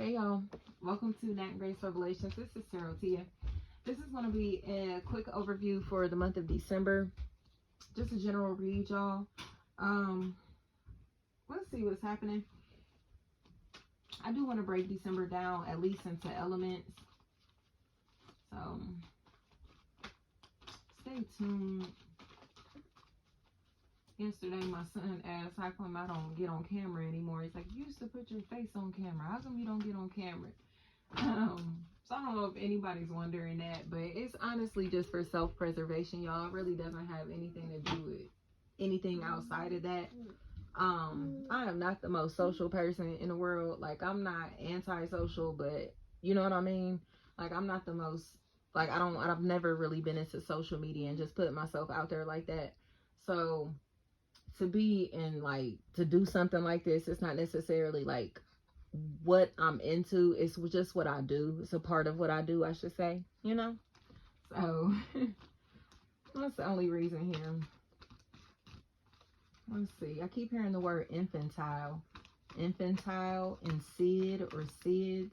Hey y'all, welcome to Nat and Grace Revelations. This is Sarah Tia. This is going to be a quick overview for the month of December. Just a general read, y'all. Let's see what's happening. I do want to break December down at least into elements. So stay tuned. Yesterday, my son asked how come I don't get on camera anymore. He's like, you used to put your face on camera. How come you don't get on camera? So I don't know if anybody's wondering that, but it's honestly just for self-preservation, y'all. It really doesn't have anything to do with anything outside of that. I am not the most social person in the world. Like, I'm not anti-social, but you know what I mean? Like, I'm not the most, like, I've never really been into social media and just put myself out there like that. So to be in, like, to do something like this, it's not necessarily like what I'm into. It's just what I do. It's a part of what I do, I should say, you know? So that's the only reason here. Let's see. I keep hearing the word infantile. Infantile and Sid or Sids.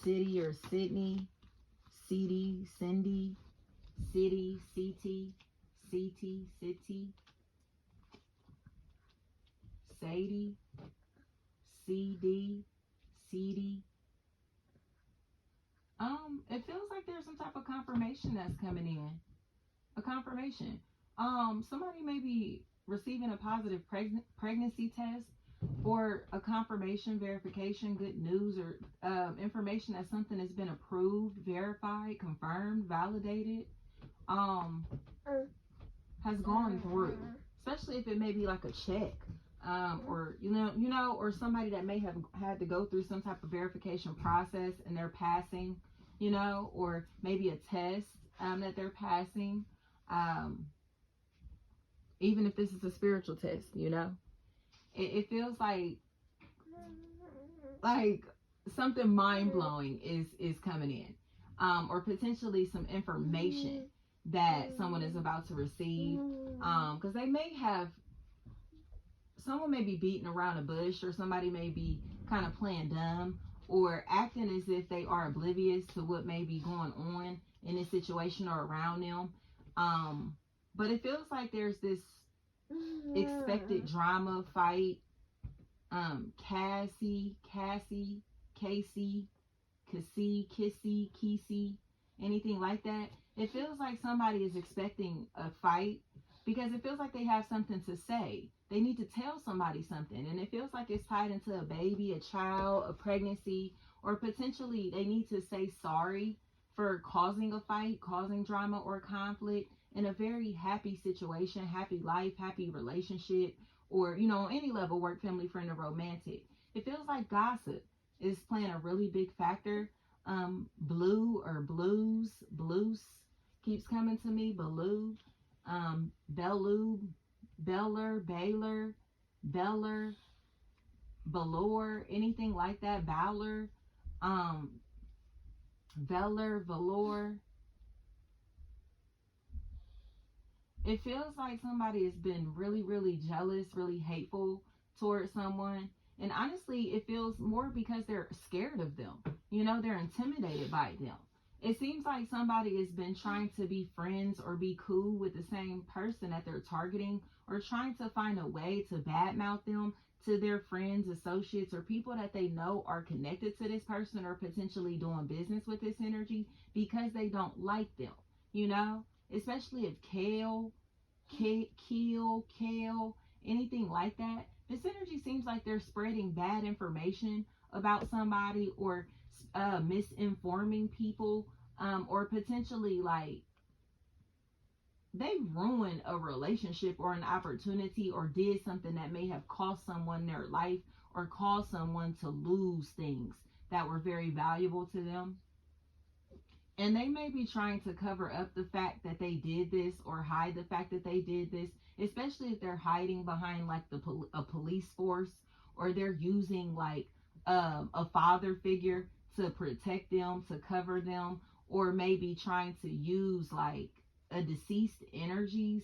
City or Sydney. CD, Cindy. City, CT. CT, City. Sadie. CD, CD. It feels like there's some type of confirmation that's coming in. A confirmation. Somebody may be receiving a positive pregnancy test, or a confirmation, verification, good news, or information that something has been approved, verified, confirmed, validated, has gone through. Especially if it may be like a check. Or or somebody that may have had to go through some type of verification process and they're passing, or maybe a test that they're passing. Even if this is a spiritual test, it feels like something mind blowing is coming in, or potentially some information that someone is about to receive, because someone may be beating around a bush, or somebody may be kind of playing dumb or acting as if they are oblivious to what may be going on in this situation or around them. But it feels like there's this expected drama, fight, Cassie, Kissy, anything like that. It feels like somebody is expecting a fight because it feels like they have something to say. They need to tell somebody something, and it feels like it's tied into a baby, a child, a pregnancy, or potentially they need to say sorry for causing a fight, causing drama or conflict in a very happy situation, happy life, happy relationship, or, on any level, work, family, friend, or romantic. It feels like gossip is playing a really big factor. Blue or blues keeps coming to me. Baloo, Bellu, Beller, Baylor, Beller, Valor, anything like that. Valor, Veller, Valor. It feels like somebody has been really, really jealous, really hateful towards someone. And honestly, it feels more because they're scared of them. They're intimidated by them. It seems like somebody has been trying to be friends or be cool with the same person that they're targeting, or trying to find a way to badmouth them to their friends, associates, or people that they know are connected to this person or potentially doing business with this energy because they don't like them, especially if Kale, anything like that. This energy seems like they're spreading bad information about somebody, or misinforming people, or potentially like they ruined a relationship or an opportunity, or did something that may have cost someone their life or caused someone to lose things that were very valuable to them. And they may be trying to cover up the fact that they did this, or hide the fact that they did this, especially if they're hiding behind like a police force, or they're using like a father figure to protect them, to cover them, or maybe trying to use like a deceased energy's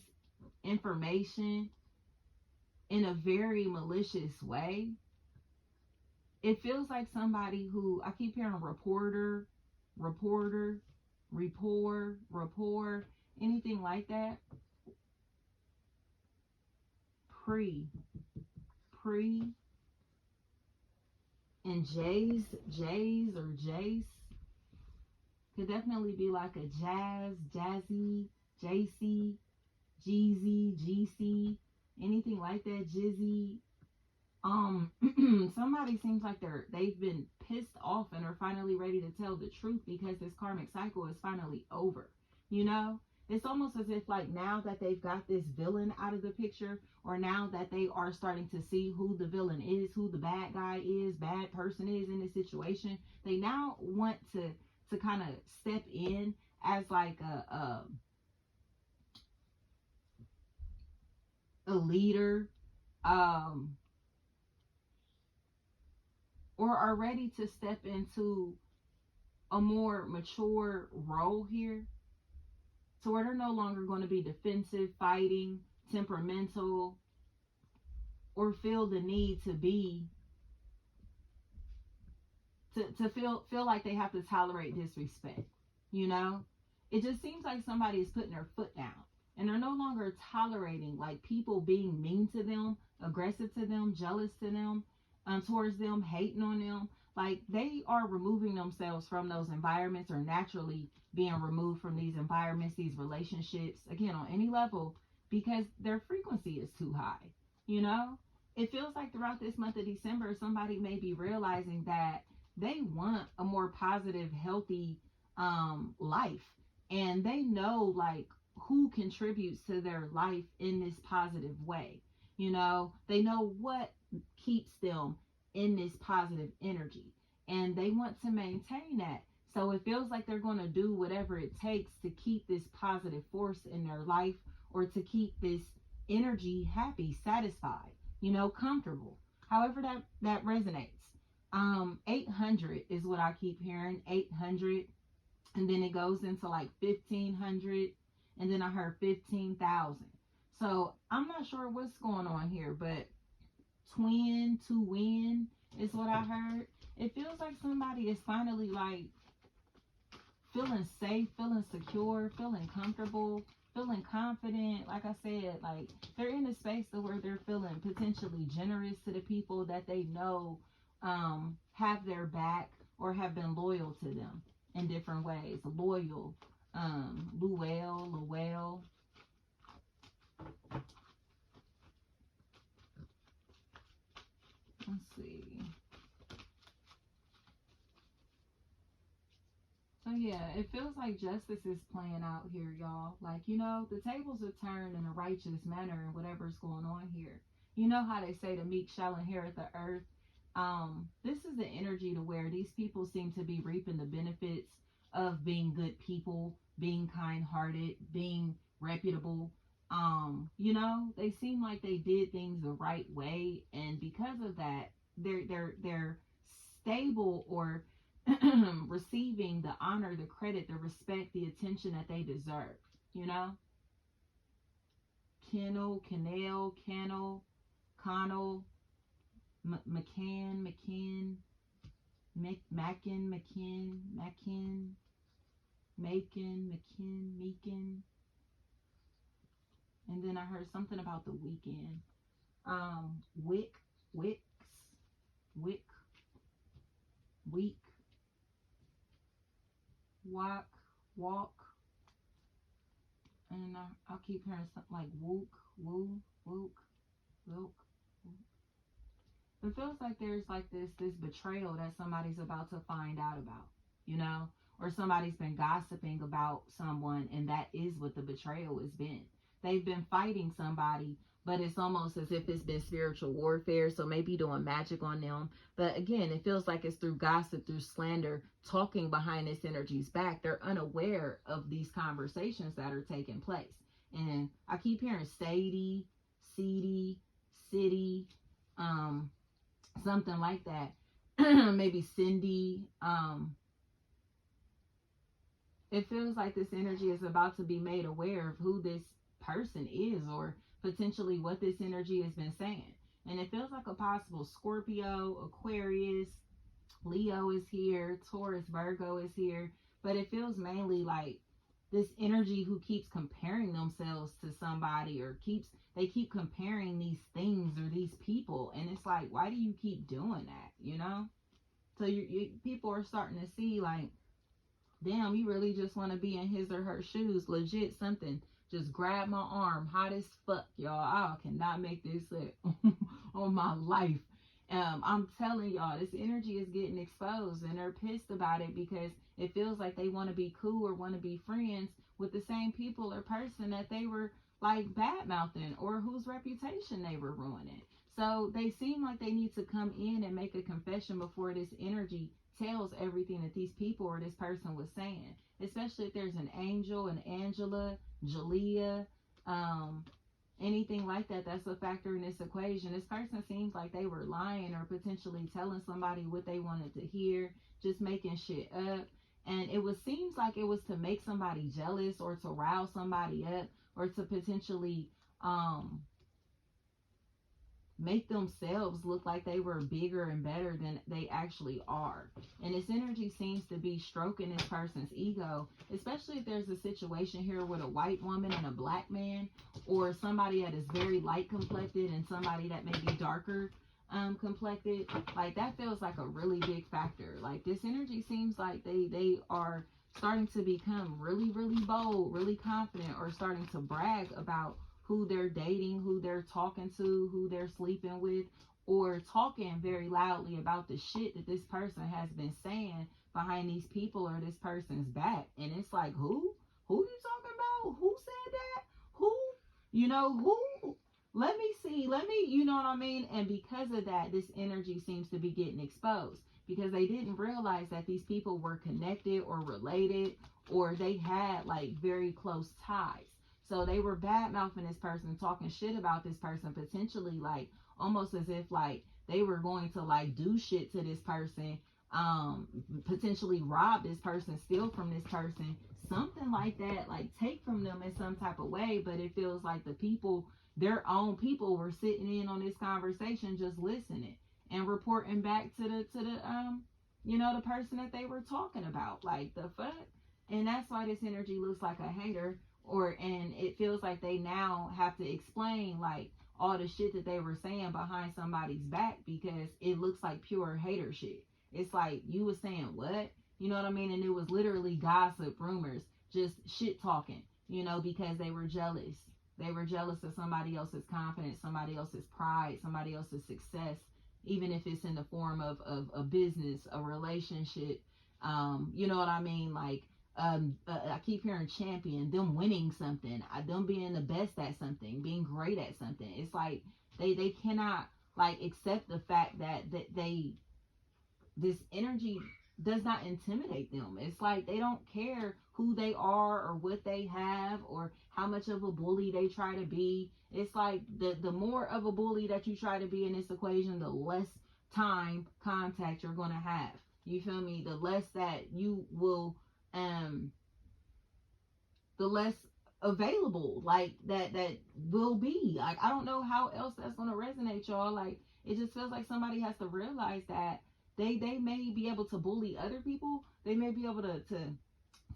information in a very malicious way. It feels like somebody who, I keep hearing reporter, rapport, anything like that. Pre, pre, and J's or Jace could definitely be like a jazzy, JC, Jeezy, GC, anything like that, Jizzy. Somebody seems like they've been pissed off and are finally ready to tell the truth because this karmic cycle is finally over. You know, it's almost as if like now that they've got this villain out of the picture, or now that they are starting to see who the villain is, who the bad guy is, bad person is in this situation, they now want to kind of step in as like a leader, um or are ready to step into a more mature role here, to where they're no longer going to be defensive, fighting, temperamental, or feel the need to be to feel like they have to tolerate disrespect. You know, it just seems like somebody is putting their foot down and they're no longer tolerating like people being mean to them, aggressive to them, jealous to them, towards them, hating on them. Like they are removing themselves from those environments, or naturally being removed from these environments, these relationships, again, on any level, because their frequency is too high. You know, it feels like throughout this month of December, somebody may be realizing that they want a more positive, healthy life. And they know like who contributes to their life in this positive way. You know, they know what keeps them in this positive energy. And they want to maintain that. So it feels like they're going to do whatever it takes to keep this positive force in their life, or to keep this energy happy, satisfied, you know, comfortable. However that resonates. 800 is what I keep hearing. 800, and then it goes into like 1500, and then I heard 15,000. So I'm not sure what's going on here, but twin to win is what I heard. It feels like somebody is finally like feeling safe, feeling secure, feeling comfortable, feeling confident. Like I said, like they're in a space to where they're feeling potentially generous to the people that they know have their back or have been loyal to them in different ways. Loyal, Luel. Let's see. So yeah, it feels like justice is playing out here, y'all. Like, you know, the tables are turned in a righteous manner and whatever's going on here. You know how they say the meek shall inherit the earth. This is the energy to where these people seem to be reaping the benefits of being good people, being kind-hearted, being reputable. You know, they seem like they did things the right way, and because of that, they're stable, or receiving the honor, the credit, the respect, the attention that they deserve. You know, Connell, Meekin. And then I heard something about the weekend. Wick, Wicks, Wick, Week, Walk. And I'll keep hearing something like Wook, Woo, Wook, Wilk. It feels like there's like this betrayal that somebody's about to find out about, you know, or somebody's been gossiping about someone, and that is what the betrayal has been. They've been fighting somebody, but it's almost as if it's been spiritual warfare. So maybe doing magic on them. But again, it feels like it's through gossip, through slander, talking behind this energy's back. They're unaware of these conversations that are taking place. And I keep hearing seedy, city, something like that. Maybe Cindy. It feels like this energy is about to be made aware of who this person is, or potentially what this energy has been saying. And it feels like a possible Scorpio, Aquarius, Leo is here, Taurus, Virgo is here. But it feels mainly like this energy who keeps comparing themselves to somebody, or they keep comparing these things or these people. And it's like, why do you keep doing that, you know? So people are starting to see like, damn, you really just want to be in his or her shoes. Legit, something just grabbed my arm, hot as fuck, y'all. I cannot make this up on my life. I'm telling y'all, this energy is getting exposed, and they're pissed about it because it feels like they want to be cool or want to be friends with the same people or person that they were like bad mouthing, or whose reputation they were ruining. So they seem like they need to come in and make a confession before this energy tells everything that these people or this person was saying. Especially if there's an Angel, an Angela, Jalea, anything like that, that's a factor in this equation. This person seems like they were lying or potentially telling somebody what they wanted to hear, just making shit up. And seems like it was to make somebody jealous, or to rile somebody up, or to potentially make themselves look like they were bigger and better than they actually are. And this energy seems to be stroking this person's ego, especially if there's a situation here with a white woman and a black man, or somebody that is very light complected and somebody that may be darker complected. Like, that feels like a really big factor. Like, this energy seems like they are starting to become really, really bold, really confident, or starting to brag about who they're dating, who they're talking to, who they're sleeping with, or talking very loudly about the shit that this person has been saying behind these people or this person's back. And it's like, who? Who you talking about? Who said that? Who? You know, who? Let me see. You know what I mean? And because of that, this energy seems to be getting exposed, because they didn't realize that these people were connected or related, or they had like very close ties. So they were bad mouthing this person, talking shit about this person, potentially like almost as if like they were going to like do shit to this person, potentially rob this person, steal from this person, something like that, like take from them in some type of way. But it feels like the people, their own people, were sitting in on this conversation, just listening and reporting back to the the person that they were talking about. Like, the fuck. And that's why this energy looks like a hater, and it feels like they now have to explain like all the shit that they were saying behind somebody's back, because it looks like pure hater shit. It's like, you was saying what? You know what I mean? And it was literally gossip, rumors, just shit talking, because they were jealous. They were jealous of somebody else's confidence, somebody else's pride, somebody else's success, even if it's in the form of a business, a relationship. You know what I mean? Like, I keep hearing champion, them winning something, them being the best at something, being great at something. It's like they cannot like accept the fact that this energy does not intimidate them. It's like they don't care who they are or what they have or how much of a bully they try to be. It's like the more of a bully that you try to be in this equation, the less time contact you're going to have. You feel me? The less that you will the less available like that will be. Like, I don't know how else that's going to resonate, y'all. Like, it just feels like somebody has to realize that they may be able to bully other people, they may be able to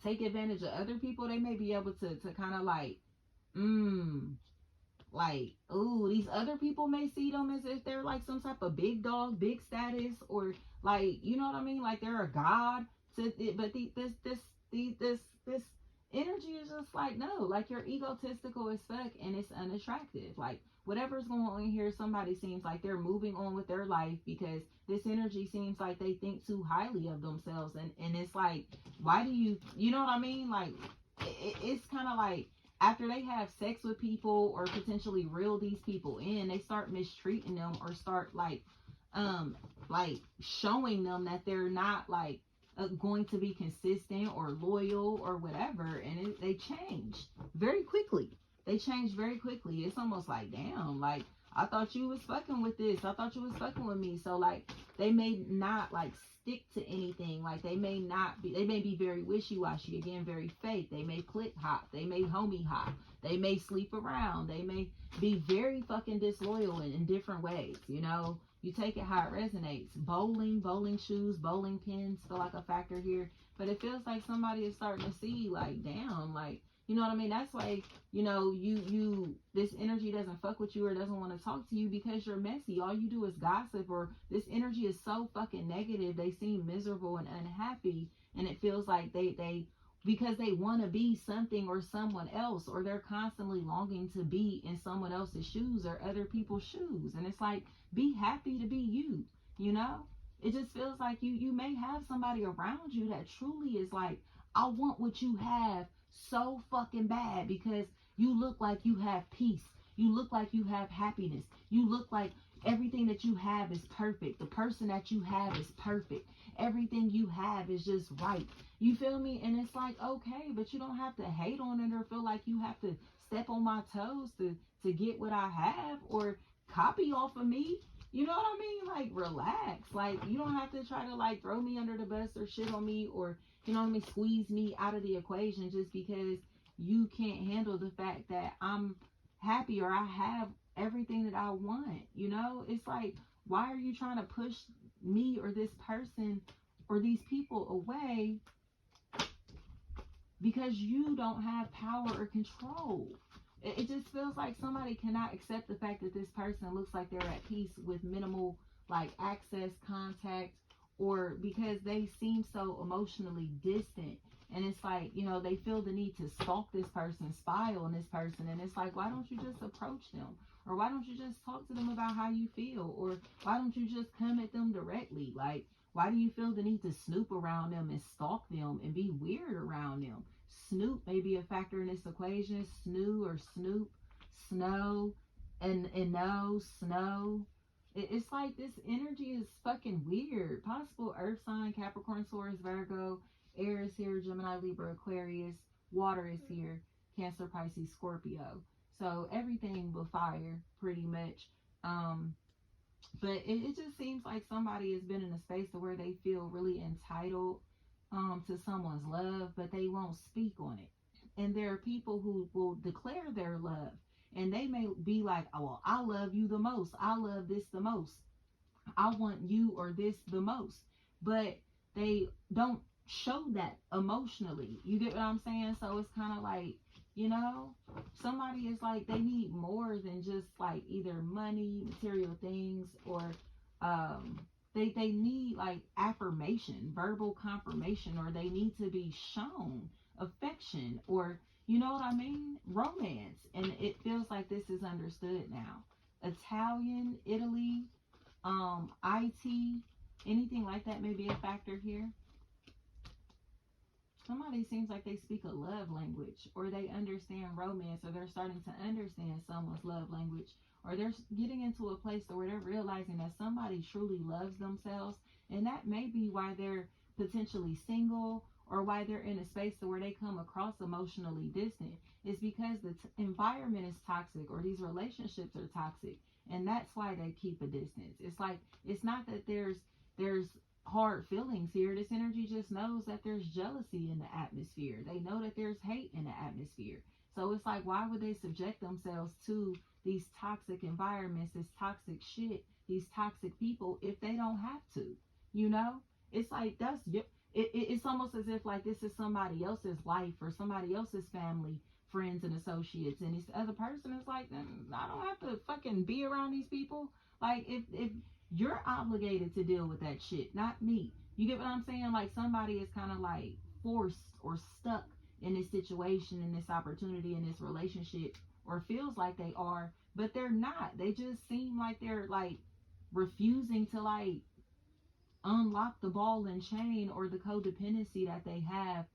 take advantage of other people, they may be able to kind of like like, ooh, these other people may see them as if they're like some type of big dog, big status, or like, you know what I mean, like they're a god to it. But this energy is just like, no, like, you're egotistical as fuck, and it's unattractive. Like, whatever's going on here, somebody seems like they're moving on with their life, because this energy seems like they think too highly of themselves. And it's like, why do you know what I mean? Like, it's kind of like, after they have sex with people or potentially reel these people in, they start mistreating them, or start like showing them that they're not like going to be consistent or loyal or whatever. And they change very quickly. It's almost like, damn, like, I thought you was fucking with this. I thought you was fucking with me. So like they may not like stick to anything. Like they may not be, they may be very wishy-washy, again, very fake. They may click hop, they may homie hop, they may sleep around, they may be very fucking disloyal in different ways, you know. You take it how it resonates. Bowling shoes, bowling pins feel like a factor here. But it feels like somebody is starting to see like, damn, like, you know what I mean? That's why, you know, this energy doesn't fuck with you or doesn't want to talk to you because you're messy. All you do is gossip, or this energy is so fucking negative. They seem miserable and unhappy, and it feels like they because they want to be something or someone else, or they're constantly longing to be in someone else's shoes or other people's shoes. And it's like, be happy to be you, you know? It just feels like you may have somebody around you that truly is like, I want what you have so fucking bad because you look like you have peace. You look like you have happiness. You look like everything that you have is perfect. The person that you have is perfect. Everything you have is just right. You feel me? And it's like, okay, but you don't have to hate on it or feel like you have to step on my toes to get what I have or copy off of me. You know what I mean? Like, relax. Like, you don't have to try to like throw me under the bus or shit on me, or, you know what I mean, squeeze me out of the equation just because you can't handle the fact that I'm happy or I have everything that I want. You know, it's like, why are you trying to push me or this person or these people away because you don't have power or control? It just feels like somebody cannot accept the fact that this person looks like they're at peace with minimal like access, contact, or because they seem so emotionally distant. And it's like, you know, they feel the need to stalk this person, spy on this person. And it's like, why don't you just approach them? Or why don't you just talk to them about how you feel? Or why don't you just come at them directly? Like, why do you feel the need to snoop around them and stalk them and be weird around them? Snoop may be a factor in this equation. Snoo or snoop, snow, and no, snow. It's like this energy is fucking weird. Possible earth sign, Capricorn, Taurus, Virgo, air is here, Gemini, Libra, Aquarius, water is here, Cancer, Pisces, Scorpio. So everything but fire, pretty much. But it just seems like somebody has been in a space where they feel really entitled to someone's love, but they won't speak on it. And there are people who will declare their love, and they may be like, oh, well, I love you the most. I love this the most. I want you or this the most. But they don't show that emotionally. You get what I'm saying? So it's kind of like, you know, somebody is like, they need more than just like either money, material things, or they need like affirmation, verbal confirmation, or they need to be shown affection, or, you know what I mean, romance. And it feels like this is understood now. Italian, Italy, IT, anything like that may be a factor here. Somebody seems like they speak a love language, or they understand romance, or they're starting to understand someone's love language, or they're getting into a place where they're realizing that somebody truly loves themselves. And that may be why they're potentially single, or why they're in a space where they come across emotionally distant. It's because the environment is toxic, or these relationships are toxic, and that's why they keep a distance. It's like, it's not that there's hard feelings here. This energy just knows that there's jealousy in the atmosphere. They know that there's hate in the atmosphere. So it's like, why would they subject themselves to these toxic environments, this toxic shit, these toxic people if they don't have to? You know, it's like, it's almost as if like this is somebody else's life or somebody else's family, friends and associates, and this other person is like, I don't have to fucking be around these people. Like, if you're obligated to deal with that shit, not me. You get what I'm saying? Like, somebody is kind of like forced or stuck in this situation, in this opportunity, in this relationship, or feels like they are, but they're not. They just seem like they're like refusing to like unlock the ball and chain, or the codependency that they have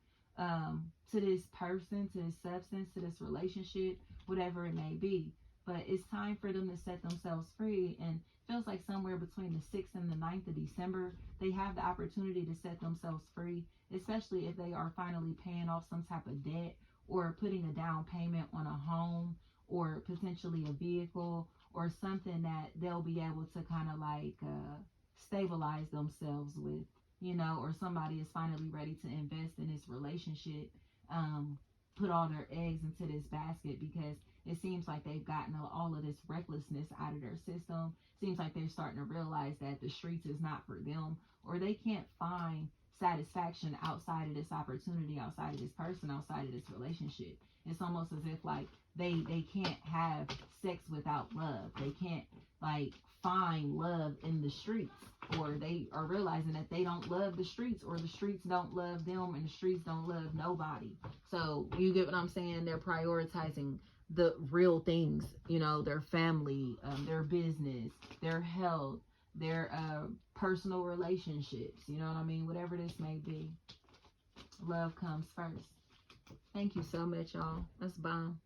to this person, to this substance, to this relationship, whatever it may be. But it's time for them to set themselves free, and feels like somewhere between the 6th and the 9th of December, they have the opportunity to set themselves free, especially if they are finally paying off some type of debt, or putting a down payment on a home, or potentially a vehicle, or something that they'll be able to kind of like stabilize themselves with, you know, or somebody is finally ready to invest in this relationship, put all their eggs into this basket, because it seems like they've gotten all of this recklessness out of their system. Seems like they're starting to realize that the streets is not for them, or they can't find satisfaction outside of this opportunity, outside of this person, outside of this relationship. It's almost as if like they can't have sex without love. They can't like find love in the streets, or they are realizing that they don't love the streets, or the streets don't love them, and the streets don't love nobody. So you get what I'm saying? They're prioritizing the real things, you know, their family, their business, their health, their personal relationships, you know what I mean? Whatever this may be, love comes first. Thank you so much, y'all. That's bomb.